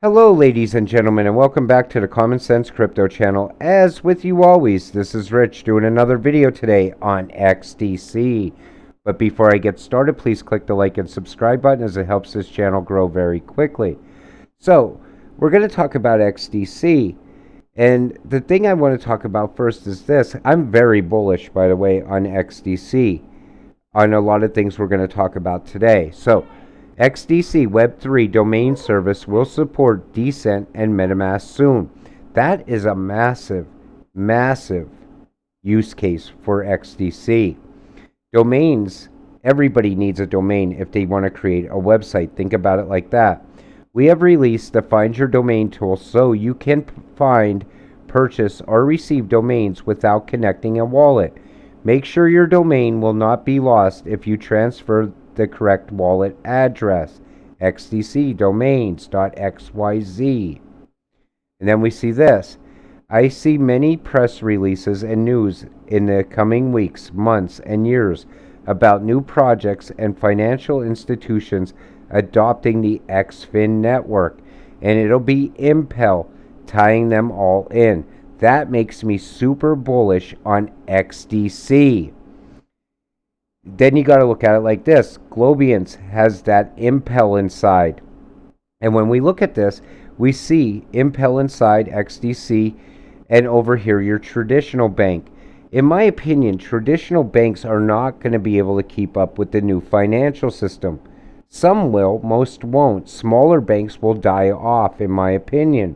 Hello, ladies and gentlemen, and welcome back to the Common Sense Crypto channel. As with you always, this is Rich doing another video today on XDC. But before I get started, please click the like and subscribe button as it helps this channel grow very quickly. So, we're going to talk about XDC. And the thing I want to talk about first is this. I'm very bullish, by the way, on XDC, on a lot of things we're going to talk about today. So, XDC Web3 domain service will support Decent and MetaMask soon. That is a massive, massive use case for XDC. Domains, everybody needs a domain if they want to create a website. Think about it like that. We have released the Find Your Domain tool so you can find, purchase, or receive domains without connecting a wallet. Make sure your domain will not be lost if you transfer the correct wallet address, xdcdomains.xyz. And then we see this. I see many press releases and news in the coming weeks, months, and years about new projects and financial institutions adopting the Xinfin network, and it'll be Impel tying them all in. That makes me super bullish on XDC. Then you got to look at it like this. Globiance has that Impel inside. And when we look at this, we see Impel inside XDC, and over here your traditional bank. In my opinion, traditional banks are not going to be able to keep up with the new financial system. Some will, most won't. Smaller banks will die off, in my opinion.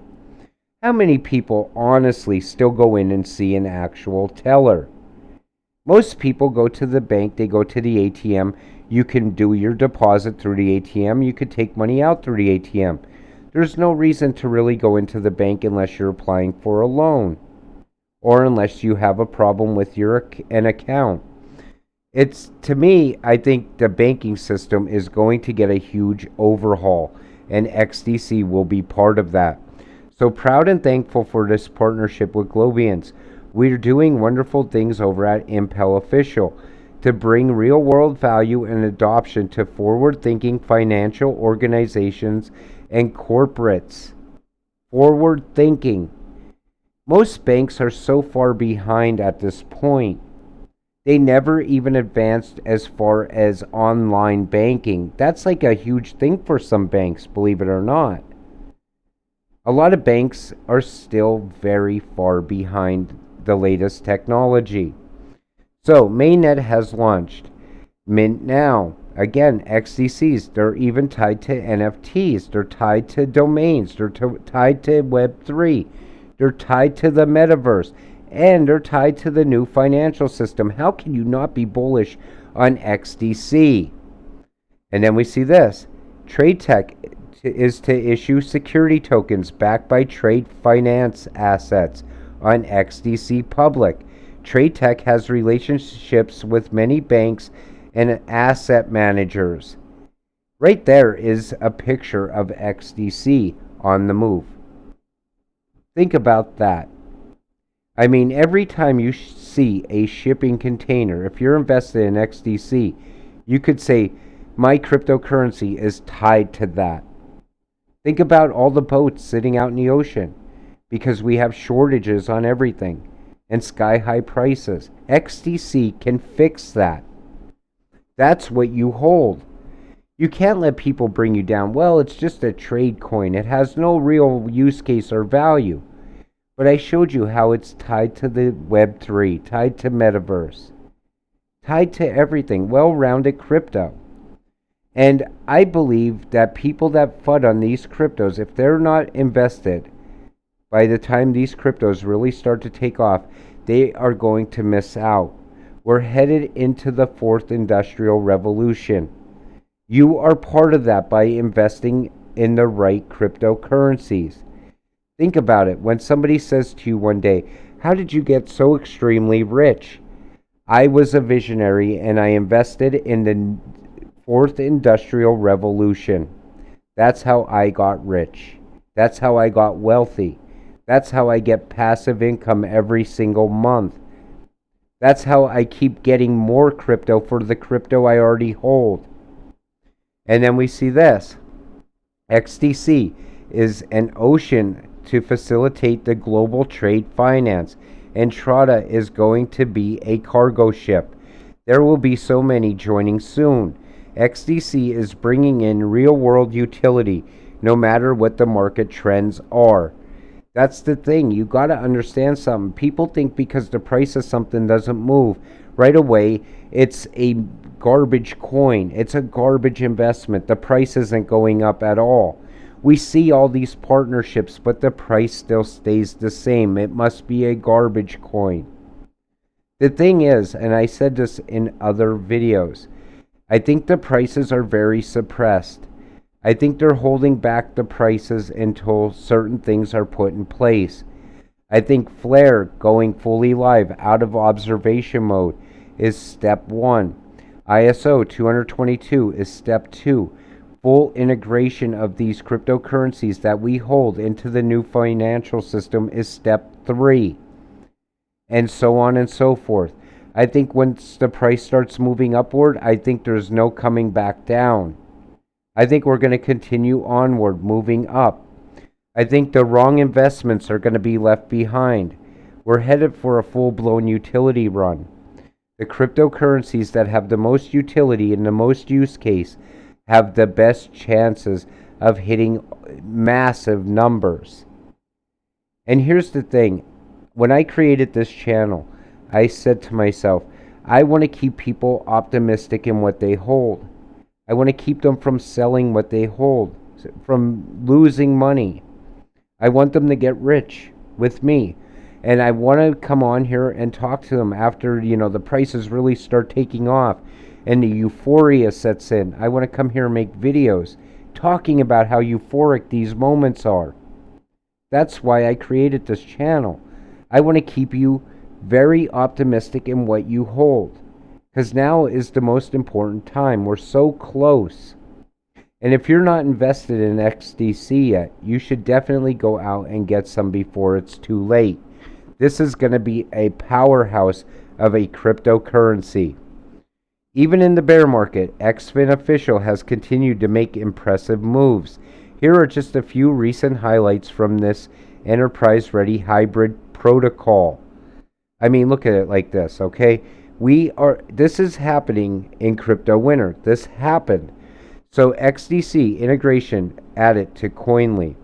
How many people honestly still go in and see an actual teller? Most people go to the bank, they go to the ATM. You can do your deposit through the ATM. You could take money out through the ATM. There's no reason to really go into the bank unless you're applying for a loan or unless you have a problem with an account. To me, I think the banking system is going to get a huge overhaul, and XDC will be part of that. So proud and thankful for this partnership with Globiance. We're doing wonderful things over at Impel Official to bring real-world value and adoption to forward-thinking financial organizations and corporates. Forward-thinking. Most banks are so far behind at this point. They never even advanced as far as online banking. That's like a huge thing for some banks, believe it or not. A lot of banks are still very far behind the latest technology. So Mainnet has launched. Mint now. Again, XDCs, they're even tied to NFTs. They're tied to domains. They're tied to Web3. They're tied to the metaverse. And they're tied to the new financial system. How can you not be bullish on XDC? And then we see this. TradeTech is to issue security tokens backed by trade finance assets on XDC Public. TradeTech has relationships with many banks and asset managers. Right there is a picture of XDC on the move. Think about that. I mean, every time you see a shipping container, if you're invested in XDC, you could say, my cryptocurrency is tied to that. Think about all the boats sitting out in the ocean because we have shortages on everything and sky-high prices. XDC can fix that. That's what you hold. You can't let people bring you down. Well, it's just a trade coin. It has no real use case or value. But I showed you how it's tied to the Web3, tied to Metaverse, tied to everything, well-rounded crypto. And I believe that people that FUD on these cryptos, if they're not invested, by the time these cryptos really start to take off, they are going to miss out. We're headed into the fourth industrial revolution. You are part of that by investing in the right cryptocurrencies. Think about it. When somebody says to you one day, how did you get so extremely rich? I was a visionary and I invested in the fourth industrial revolution. That's how I got rich. That's how I got wealthy. That's how I get passive income every single month. That's how I keep getting more crypto for the crypto I already hold. And then we see this. XDC is an ocean to facilitate the global trade finance, and Trada is going to be a cargo ship. There will be so many joining soon. XDC is bringing in real world utility no matter what the market trends are. That's the thing. You got to understand something. People think because the price of something doesn't move right away, it's a garbage coin. It's a garbage investment. The price isn't going up at all. We see all these partnerships, but the price still stays the same. It must be a garbage coin. The thing is, and I said this in other videos, I think the prices are very suppressed. I think they're holding back the prices until certain things are put in place. I think Flare going fully live out of observation mode is step 1. ISO 222 is step 2. Full integration of these cryptocurrencies that we hold into the new financial system is step 3. And so on and so forth. I think once the price starts moving upward, I think there's no coming back down. I think we're going to continue onward, moving up. I think the wrong investments are going to be left behind. We're headed for a full-blown utility run. The cryptocurrencies that have the most utility and the most use case have the best chances of hitting massive numbers. And here's the thing. When I created this channel, I said to myself, I want to keep people optimistic in what they hold. I want to keep them from selling what they hold, from losing money. I want them to get rich with me. And I want to come on here and talk to them after, the prices really start taking off and the euphoria sets in. I want to come here and make videos talking about how euphoric these moments are. That's why I created this channel. I want to keep you very optimistic in what you hold. Because now is the most important time. We're so close. And if you're not invested in XDC yet, you should definitely go out and get some before it's too late. This is going to be a powerhouse of a cryptocurrency. Even in the bear market, Xinfin official has continued to make impressive moves. Here are just a few recent highlights from this enterprise-ready hybrid protocol. I mean, look at it like this, okay? This is happening in crypto winter. This happened. So XDC integration added to Coinly.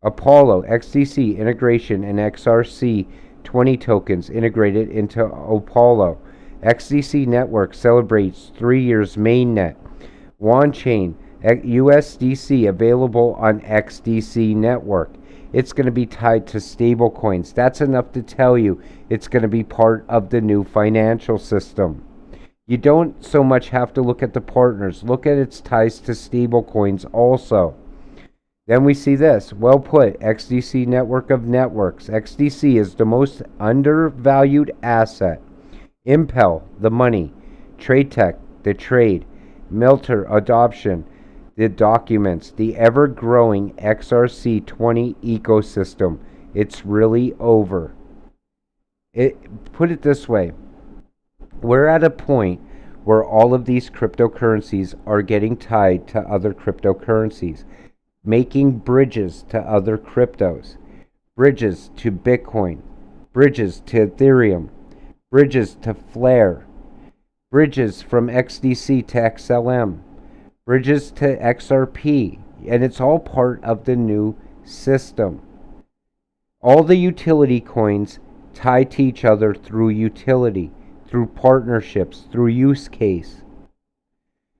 Apollo XDC integration and XRC 20 tokens integrated into Apollo. XDC network celebrates 3 years mainnet. Chain USDC available on XDC network. It's going to be tied to stablecoins. That's enough to tell you it's going to be part of the new financial system. You don't so much have to look at the partners. Look at its ties to stablecoins also. Then we see this. Well put. XDC network of networks. XDC is the most undervalued asset. Impel, the money. TradeTech, the trade. Melter, adoption. The documents, the ever-growing XRC 20 ecosystem. It's really over. Put it this way. We're at a point where all of these cryptocurrencies are getting tied to other cryptocurrencies, making bridges to other cryptos, bridges to Bitcoin, bridges to Ethereum, bridges to Flare, bridges from XDC to XLM, bridges to XRP, and it's all part of the new system. All the utility coins tie to each other through utility, through partnerships, through use case.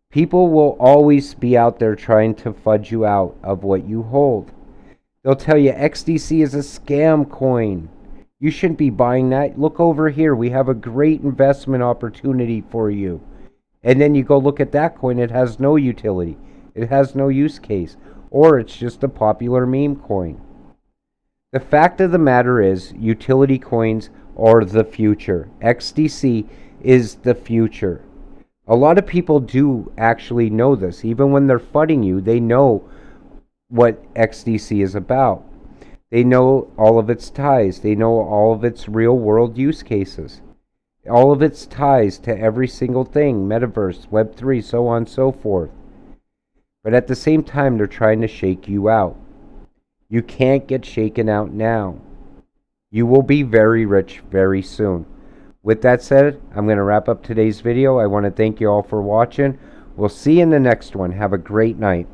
People will always be out there trying to fudge you out of what you hold. They'll tell you XDC is a scam coin. You shouldn't be buying that. Look over here. We have a great investment opportunity for you. And then you go look at that coin. It has no utility. It has no use case. Or it's just a popular meme coin. The fact of the matter is, utility coins are the future. XDC is the future. A lot of people do actually know this. Even when they're fudding you, they know what XDC is about. They know all of its ties. They know all of its real-world use cases. All of its ties to every single thing, metaverse, Web3, so on and so forth. But at the same time, they're trying to shake you out. You can't get shaken out now. You will be very rich very soon. With that said, I'm going to wrap up today's video. I want to thank you all for watching. We'll see you in the next one. Have a great night.